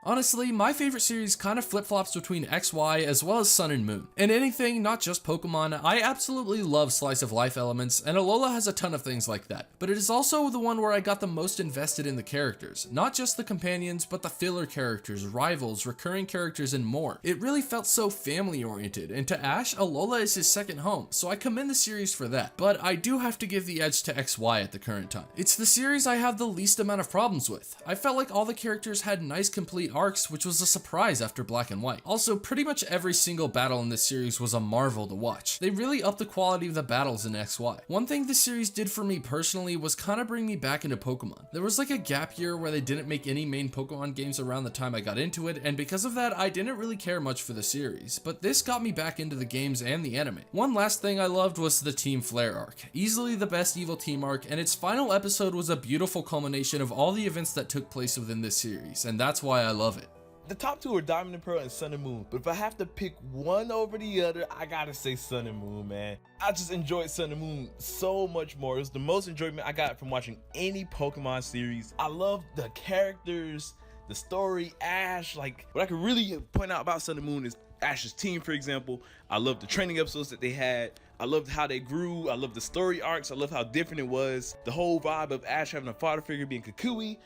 Honestly, my favorite series kind of flip-flops between XY as well as Sun and Moon. In anything, not just Pokemon, I absolutely love slice of life elements, and Alola has a ton of things like that. But it is also the one where I got the most invested in the characters. Not just the companions, but the filler characters, rivals, recurring characters, and more. It really felt so family-oriented, and to Ash, Alola is his second home, so I commend the series for that. But I do have to give the edge to XY at the current time. It's the series I have the least amount of problems with. I felt like all the characters had nice complete arcs, which was a surprise after Black and White. Also, pretty much every single battle in this series was a marvel to watch. They really upped the quality of the battles in XY. One thing this series did for me personally was kind of bring me back into Pokemon. There was like a gap year where they didn't make any main Pokemon games around the time I got into it, and because of that, I didn't really care much for the series, but this got me back into the games and the anime. One last thing I loved was the Team Flare arc. Easily the best evil team arc, and its final episode was a beautiful culmination of all the events that took place within this series, and that's why I love it. The top two are Diamond and Pearl and Sun and Moon, but if I have to pick one over the other, I gotta say Sun and Moon, man. I just enjoyed Sun and Moon so much more. It was the most enjoyment I got from watching any Pokemon series. I love the characters, the story, Ash. Like, what I could really point out about Sun and Moon is Ash's team, for example. I love the training episodes that they had. I loved how they grew. I loved the story arcs. I love how different it was. The whole vibe of Ash having a father figure being Kukui.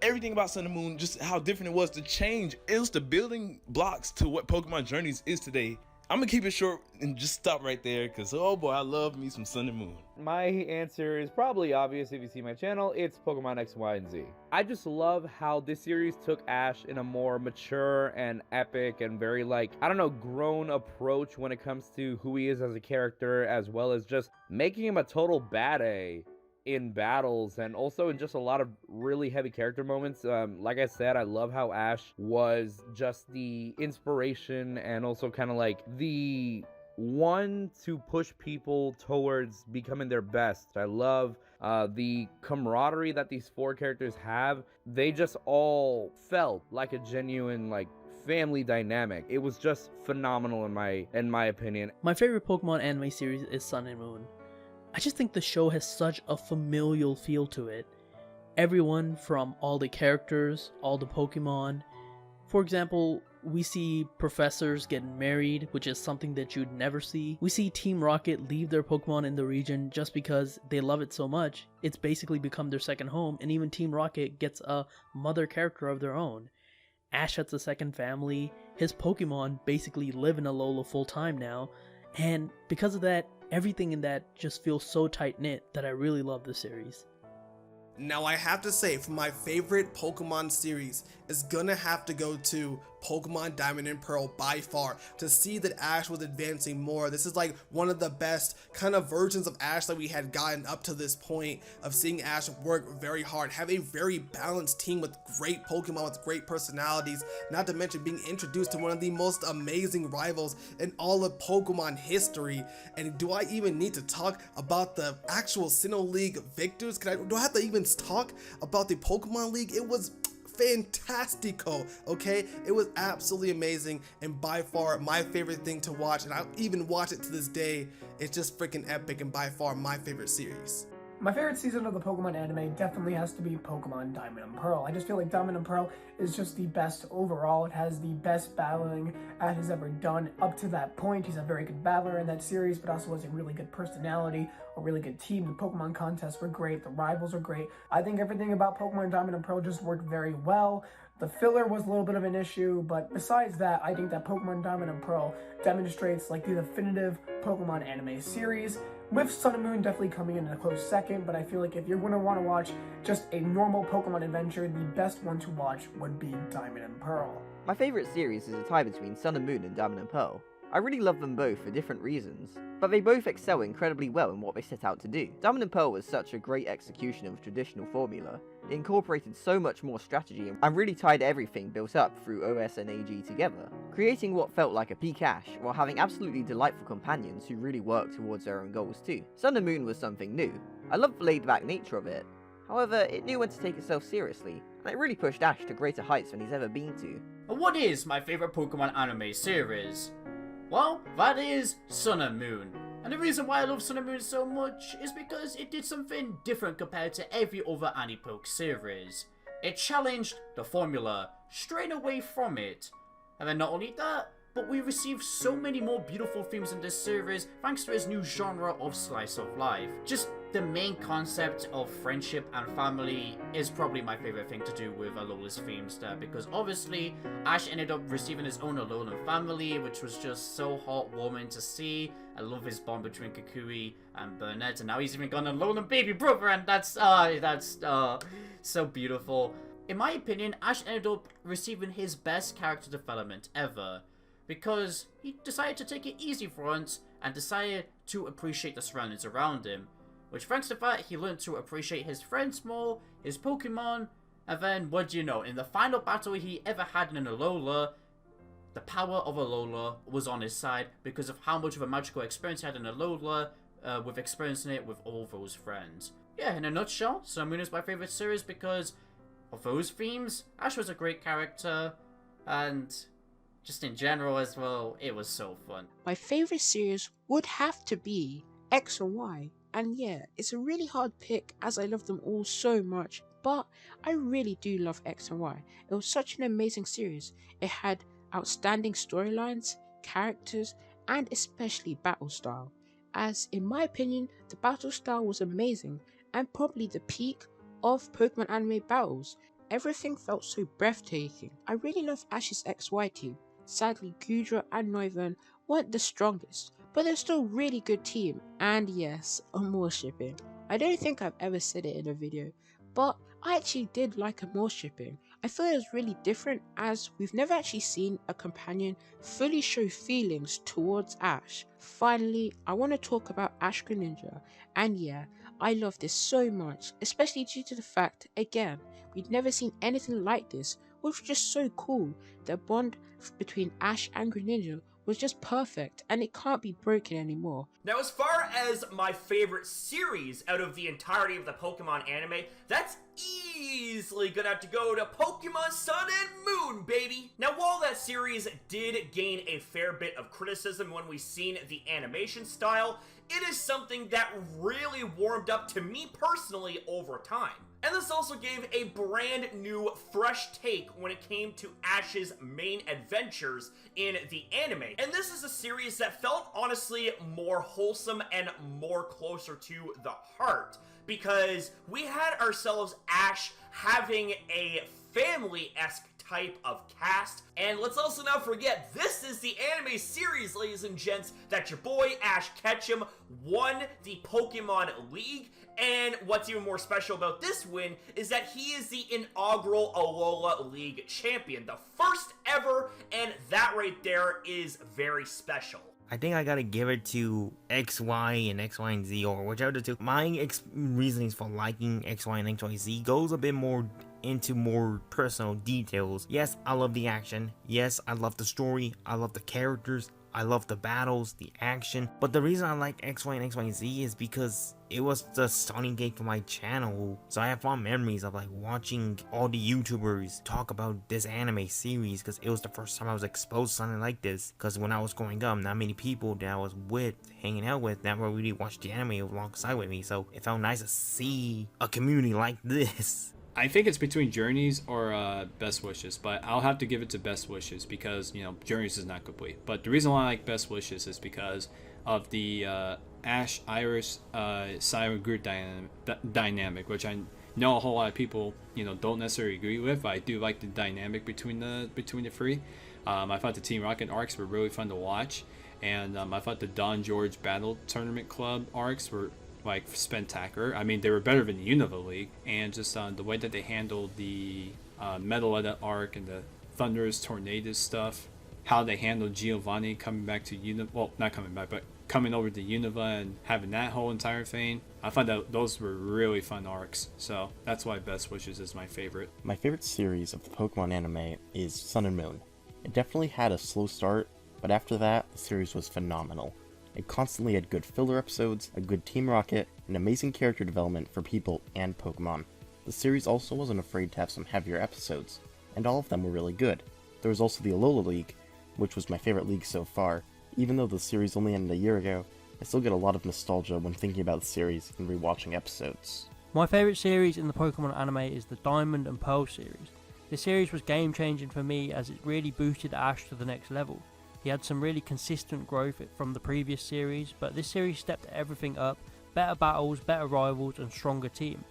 Everything about Sun and Moon, just how different it was to change. It was the building blocks to what Pokemon Journeys is today. I'm gonna keep it short and just stop right there because, oh boy, I love me some Sun and Moon. My answer is probably obvious if you see my channel. It's Pokemon X, Y, and Z. I just love how this series took Ash in a more mature and epic and very, like, I don't know, grown approach when it comes to who he is as a character, as well as just making him a total bad-A in battles, and also in just a lot of really heavy character moments. Like I said, I love how Ash was just the inspiration and also kind of like the one to push people towards becoming their best. I love the camaraderie that these four characters have. They just all felt like a genuine, like, family dynamic. It was just phenomenal in my opinion. My favorite Pokemon anime series is Sun and Moon. I just think the show has such a familial feel to it. Everyone from all the characters, all the Pokemon. For example, we see professors getting married, which is something that you'd never see. We see Team Rocket leave their Pokemon in the region just because they love it so much. It's basically become their second home, and even Team Rocket gets a mother character of their own. Ash has a second family. His Pokemon basically live in Alola full time now, and because of that, everything in that just feels so tight-knit that I really love the series. Now I have to say, for my favorite Pokemon series, it's gonna have to go to Pokemon Diamond and Pearl by far. To see that Ash was advancing more, this is like one of the best kind of versions of Ash that we had gotten up to this point, of seeing Ash work very hard, have a very balanced team with great Pokemon with great personalities, not to mention being introduced to one of the most amazing rivals in all of Pokemon history. And do I even need to talk about the actual Sinnoh League victors? Do I have to even talk about the Pokemon League? It was fantastico, okay? It was absolutely amazing, and by far my favorite thing to watch, and I even watch it to this day. It's just freaking epic, and by far my favorite series. My favorite season of the Pokemon anime definitely has to be Pokemon Diamond and Pearl. I just feel like Diamond and Pearl is just the best overall. It has the best battling Ash has ever done up to that point. He's a very good battler in that series, but also has a really good personality, a really good team. The Pokemon contests were great, the rivals were great. I think everything about Pokemon Diamond and Pearl just worked very well. The filler was a little bit of an issue, but besides that, I think that Pokemon Diamond and Pearl demonstrates like the definitive Pokemon anime series, with Sun and Moon definitely coming in a close second. But I feel like if you're going to want to watch just a normal Pokemon adventure, the best one to watch would be Diamond and Pearl. My favourite series is a tie between Sun and Moon and Diamond and Pearl. I really love them both for different reasons, but they both excel incredibly well in what they set out to do. Diamond and Pearl was such a great execution of traditional formula. It incorporated so much more strategy and really tied everything built up through OS and AG together, creating what felt like a peak Ash while having absolutely delightful companions who really worked towards their own goals too. Sun and Moon was something new. I loved the laid-back nature of it. However, it knew when to take itself seriously, and it really pushed Ash to greater heights than he's ever been to. What is my favourite Pokemon anime series? Well, that is Sun and Moon. And the reason why I love Sun and Moon so much is because it did something different compared to every other Anipoke series. It challenged the formula, straying away from it. And then not only that, but we received so many more beautiful themes in this series thanks to its new genre of slice of life. Just the main concept of friendship and family is probably my favorite thing to do with Alola's themes there, because obviously Ash ended up receiving his own Alolan family, which was just so heartwarming to see. I love his bond between Kukui and Burnett, and now he's even got an Alolan baby brother, and that's so beautiful. In my opinion, Ash ended up receiving his best character development ever, because he decided to take it easy for once and decided to appreciate the surroundings around him, which thanks to that he learned to appreciate his friends more, his Pokemon, and then what do you know, in the final battle he ever had in an Alola, the power of Alola was on his side because of how much of a magical experience he had in Alola, with experiencing it with all those friends. Yeah, in a nutshell, Sun Moon is my favorite series because of those themes. Ash was a great character, and just in general as well, it was so fun. My favorite series would have to be X and Y. And yeah, it's a really hard pick as I love them all so much, but I really do love X and Y. It was such an amazing series. It had outstanding storylines, characters, and especially battle style. As in my opinion, the battle style was amazing and probably the peak of Pokemon anime battles. Everything felt so breathtaking. I really love Ash's XY team. Sadly, Gudra and Noivern weren't the strongest, but they're still a really good team, and yes, Amore shipping. I don't think I've ever said it in a video, but I actually did like Amore shipping. I thought it was really different as we've never actually seen a companion fully show feelings towards Ash. Finally, I want to talk about Ash Greninja, and yeah, I love this so much, especially due to the fact, again, we'd never seen anything like this, which was just so cool. The bond between Ash and Greninja was just perfect, and it can't be broken anymore. Now, as far as my favorite series out of the entirety of the Pokemon anime, that's easily gonna have to go to Pokemon Sun and Moon, baby! Now, while that series did gain a fair bit of criticism when we seen the animation style, it is something that really warmed up to me personally over time. And this also gave a brand new, fresh take when it came to Ash's main adventures in the anime. And this is a series that felt honestly more wholesome and more closer to the heart, because we had ourselves Ash having a family-esque type of cast. And let's also not forget, this is the anime series, ladies and gents, that your boy Ash Ketchum won the Pokemon League. And what's even more special about this win is that he is the inaugural Alola League champion, the first ever, and that right there is very special. I think I gotta give it to XY and XY and Z, or whichever the two. My reasonings for liking XY and XYZ goes a bit more into more personal details. Yes, I love the action. Yes, I love the story. I love the characters. I love the battles, the action. But the reason I like XY and XYZ is because it was the starting gate for my channel. So I have fond memories of like watching all the YouTubers talk about this anime series, because it was the first time I was exposed to something like this. Because when I was growing up, not many people that I was with, hanging out with, never really watched the anime alongside with me. So it felt nice to see a community like this. I think it's between Journeys or Best Wishes, but I'll have to give it to Best Wishes because, you know, Journeys is not complete. But the reason why I like Best Wishes is because of the Ash, Iris, Siren group dynamic, which I know a whole lot of people, you know, don't necessarily agree with. But I do like the dynamic between the three. I thought the Team Rocket arcs were really fun to watch, and I thought the Don George Battle Tournament Club arcs were like spectacular. I mean, they were better than the Unova League, and just the way that they handled the Metaletta arc and the Thunderous Tornadoes stuff, how they handled Giovanni coming back to Unova, well, not coming back, but coming over to Unova and having that whole entire thing. I thought that those were really fun arcs, so that's why Best Wishes is my favorite. My favorite series of the Pokemon anime is Sun and Moon. It definitely had a slow start, but after that, the series was phenomenal. It constantly had good filler episodes, a good Team Rocket, and amazing character development for people and Pokemon. The series also wasn't afraid to have some heavier episodes, and all of them were really good. There was also the Alola League, which was my favorite league so far. Even though the series only ended a year ago, I still get a lot of nostalgia when thinking about the series and rewatching episodes. My favourite series in the Pokemon anime is the Diamond and Pearl series. This series was game changing for me as it really boosted Ash to the next level. He had some really consistent growth from the previous series, but this series stepped everything up, better battles, better rivals and stronger team.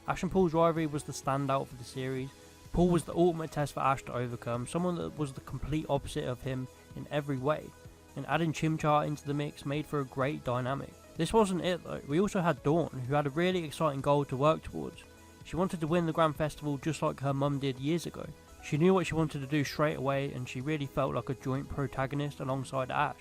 Ash and Paul's rivalry was the standout for the series. Paul was the ultimate test for Ash to overcome, someone that was the complete opposite of him in every way, and adding Chimchar into the mix made for a great dynamic. This wasn't it though, we also had Dawn, who had a really exciting goal to work towards. She wanted to win the Grand Festival just like her mum did years ago. She knew what she wanted to do straight away and she really felt like a joint protagonist alongside Ash.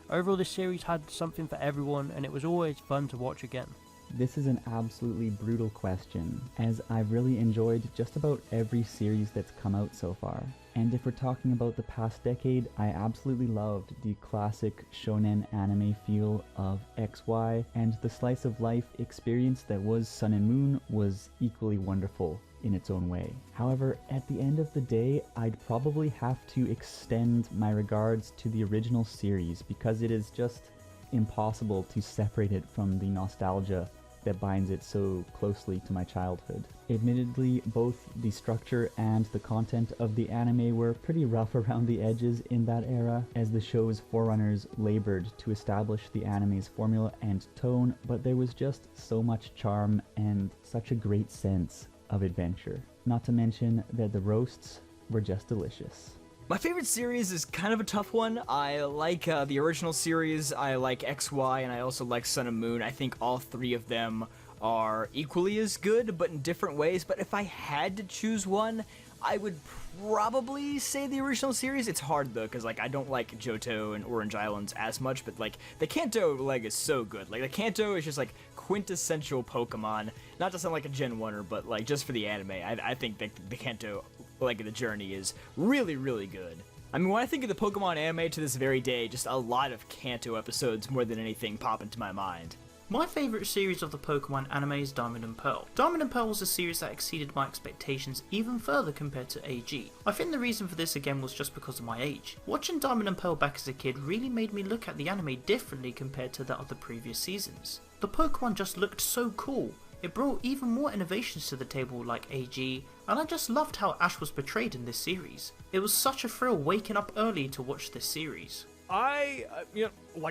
Overall this series had something for everyone and it was always fun to watch again. This is an absolutely brutal question, as I've really enjoyed just about every series that's come out so far. And if we're talking about the past decade, I absolutely loved the classic shonen anime feel of XY, and the slice of life experience that was Sun and Moon was equally wonderful in its own way. However, at the end of the day, I'd probably have to extend my regards to the original series because it is just impossible to separate it from the nostalgia that binds it so closely to my childhood. Admittedly, both the structure and the content of the anime were pretty rough around the edges in that era, as the show's forerunners labored to establish the anime's formula and tone, but there was just so much charm and such a great sense of adventure. Not to mention that the roasts were just delicious. My favorite series is kind of a tough one. I like the original series, I like XY, and I also like Sun and Moon. I think all three of them are equally as good, but in different ways. But if I had to choose one, I would probably say the original series. It's hard though, because like I don't like Johto and Orange Islands as much, but like the Kanto leg is so good. Like the Kanto is just like quintessential Pokemon. Not to sound like a Gen 1er, but like just for the anime, I think that the Kanto leg of the journey is really, really good. I mean, when I think of the Pokemon anime to this very day, just a lot of Kanto episodes more than anything pop into my mind. My favourite series of the Pokemon anime is Diamond and Pearl. Diamond and Pearl was a series that exceeded my expectations even further compared to AG. I think the reason for this again was just because of my age. Watching Diamond and Pearl back as a kid really made me look at the anime differently compared to that of the previous seasons. The Pokemon just looked so cool. It brought even more innovations to the table like AG, and I just loved how Ash was portrayed in this series. It was such a thrill waking up early to watch this series. Like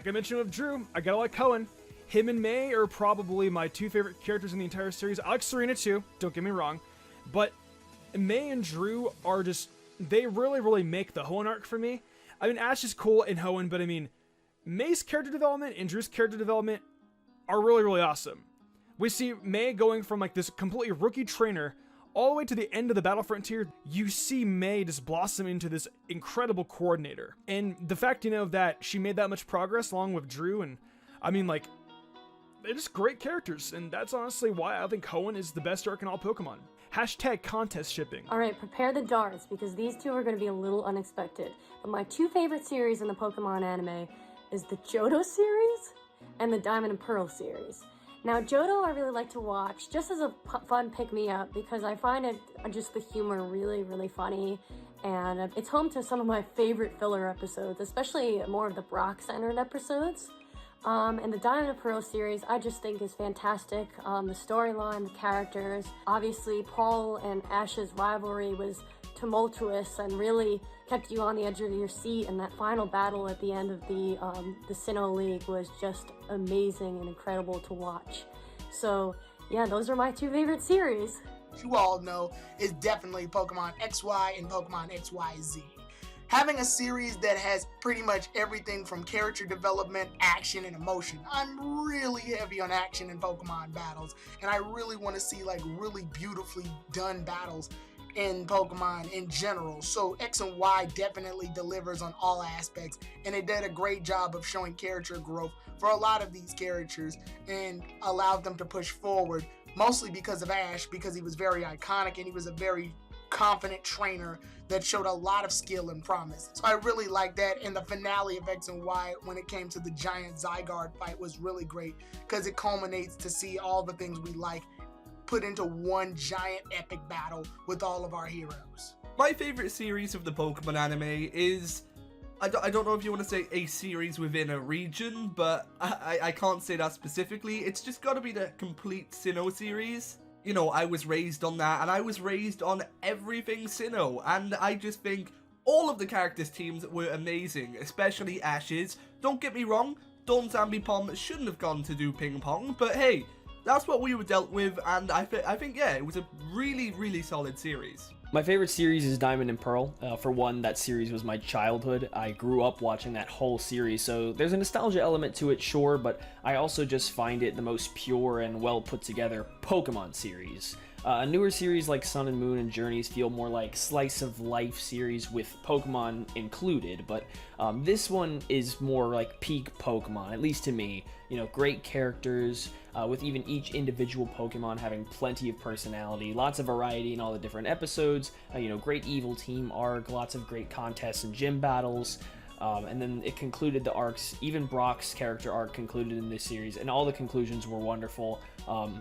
I mentioned with Drew, I gotta like Hoenn. Him and May are probably my two favorite characters in the entire series. I like Serena too, don't get me wrong, but May and Drew are just, they really, really make the Hoenn arc for me. I mean, Ash is cool in Hoenn, but I mean, May's character development and Drew's character development are really, really awesome. We see May going from like this completely rookie trainer all the way to the end of the Battle Frontier. You see May just blossom into this incredible coordinator. And the fact, that she made that much progress along with Drew, and I mean, like, they're just great characters. And that's honestly why I think Hoenn is the best arc in all Pokemon. Hashtag contest shipping. Alright, prepare the darts, because these two are going to be a little unexpected. But my two favorite series in the Pokemon anime is the Johto series and the Diamond and Pearl series. Now, Johto I really like to watch just as a fun pick-me-up because I find it just the humor really, really funny, and it's home to some of my favorite filler episodes, especially more of the Brock-centered episodes. And the Diamond and Pearl series I just think is fantastic. The storyline, the characters, obviously Paul and Ash's rivalry was tumultuous and really kept you on the edge of your seat, and that final battle at the end of the Sinnoh League was just amazing and incredible to watch. So yeah, those are my two favorite series. You all know is definitely Pokemon XY and Pokemon XYZ. Having a series that has pretty much everything from character development, action, and emotion. I'm really heavy on action in Pokemon battles, and I really want to see like really beautifully done battles in Pokemon in general. So X and Y definitely delivers on all aspects, and it did a great job of showing character growth for a lot of these characters and allowed them to push forward, mostly because of Ash, because he was very iconic and he was a very confident trainer that showed a lot of skill and promise. So I really like that, and the finale of X and Y when it came to the giant Zygarde fight was really great because it culminates to see all the things we like put into one giant epic battle with all of our heroes. My favorite series of the Pokemon anime is, I don't know if you want to say a series within a region, but I can't say that specifically. It's just got to be the complete Sinnoh series. you know, I was raised on that, and I was raised on everything Sinnoh, and I just think all of the characters' teams were amazing, especially Ash's. Don't get me wrong, Dawn's Ambipom shouldn't have gone to do ping pong, but hey, that's what we were dealt with, and I think, yeah, it was a really, really solid series. My favorite series is Diamond and Pearl. For one, that series was my childhood. I grew up watching that whole series, so there's a nostalgia element to it, sure, but I also just find it the most pure and well put together Pokemon series. A newer series like Sun and Moon and Journeys feel more like slice of life series with Pokemon included, but this one is more like peak Pokemon, at least to me. You know, great characters, with even each individual Pokemon having plenty of personality, lots of variety in all the different episodes, you know, great evil team arc, lots of great contests and gym battles. And then it concluded the arcs, even Brock's character arc concluded in this series, and all the conclusions were wonderful.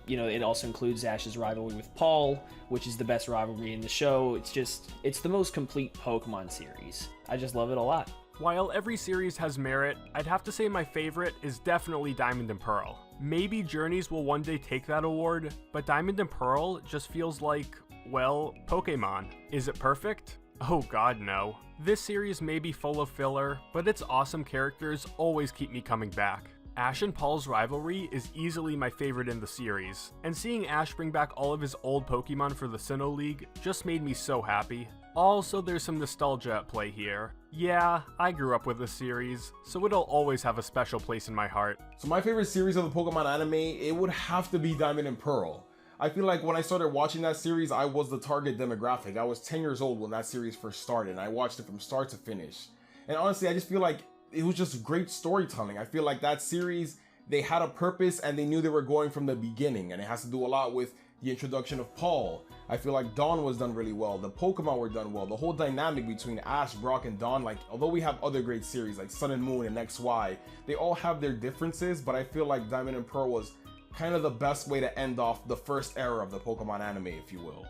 You know, it also includes Ash's rivalry with Paul, which is the best rivalry in the show. It's the most complete Pokemon series. I just love it a lot. While every series has merit, I'd have to say my favorite is definitely Diamond and Pearl. Maybe Journeys will one day take that award, but Diamond and Pearl just feels like, well, Pokemon. Is it perfect? Oh god, no. This series may be full of filler, but its awesome characters always keep me coming back. Ash and Paul's rivalry is easily my favorite in the series, and seeing Ash bring back all of his old Pokemon for the Sinnoh League just made me so happy. Also, there's some nostalgia at play here. Yeah, I grew up with this series, so it'll always have a special place in my heart. So my favorite series of the Pokemon anime, it would have to be Diamond and Pearl. I feel like when I started watching that series, I was the target demographic. I was 10 years old when that series first started, and I watched it from start to finish. And honestly, I just feel like it was just great storytelling. I feel like that series, they had a purpose and they knew they were going from the beginning, and it has to do a lot with the introduction of Paul. I feel like Dawn was done really well. The Pokemon were done well. The whole dynamic between Ash, Brock, and Dawn, like, although we have other great series like Sun and Moon and XY, they all have their differences, but I feel like Diamond and Pearl was kind of the best way to end off the first era of the Pokemon anime, if you will.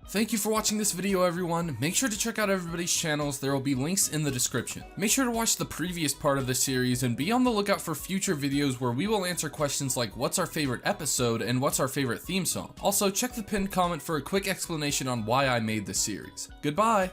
Thank you for watching this video, everyone. Make sure to check out everybody's channels. There will be links in the description. Make sure to watch the previous part of the series and be on the lookout for future videos where we will answer questions like what's our favorite episode and what's our favorite theme song. Also, check the pinned comment for a quick explanation on why I made this series. Goodbye!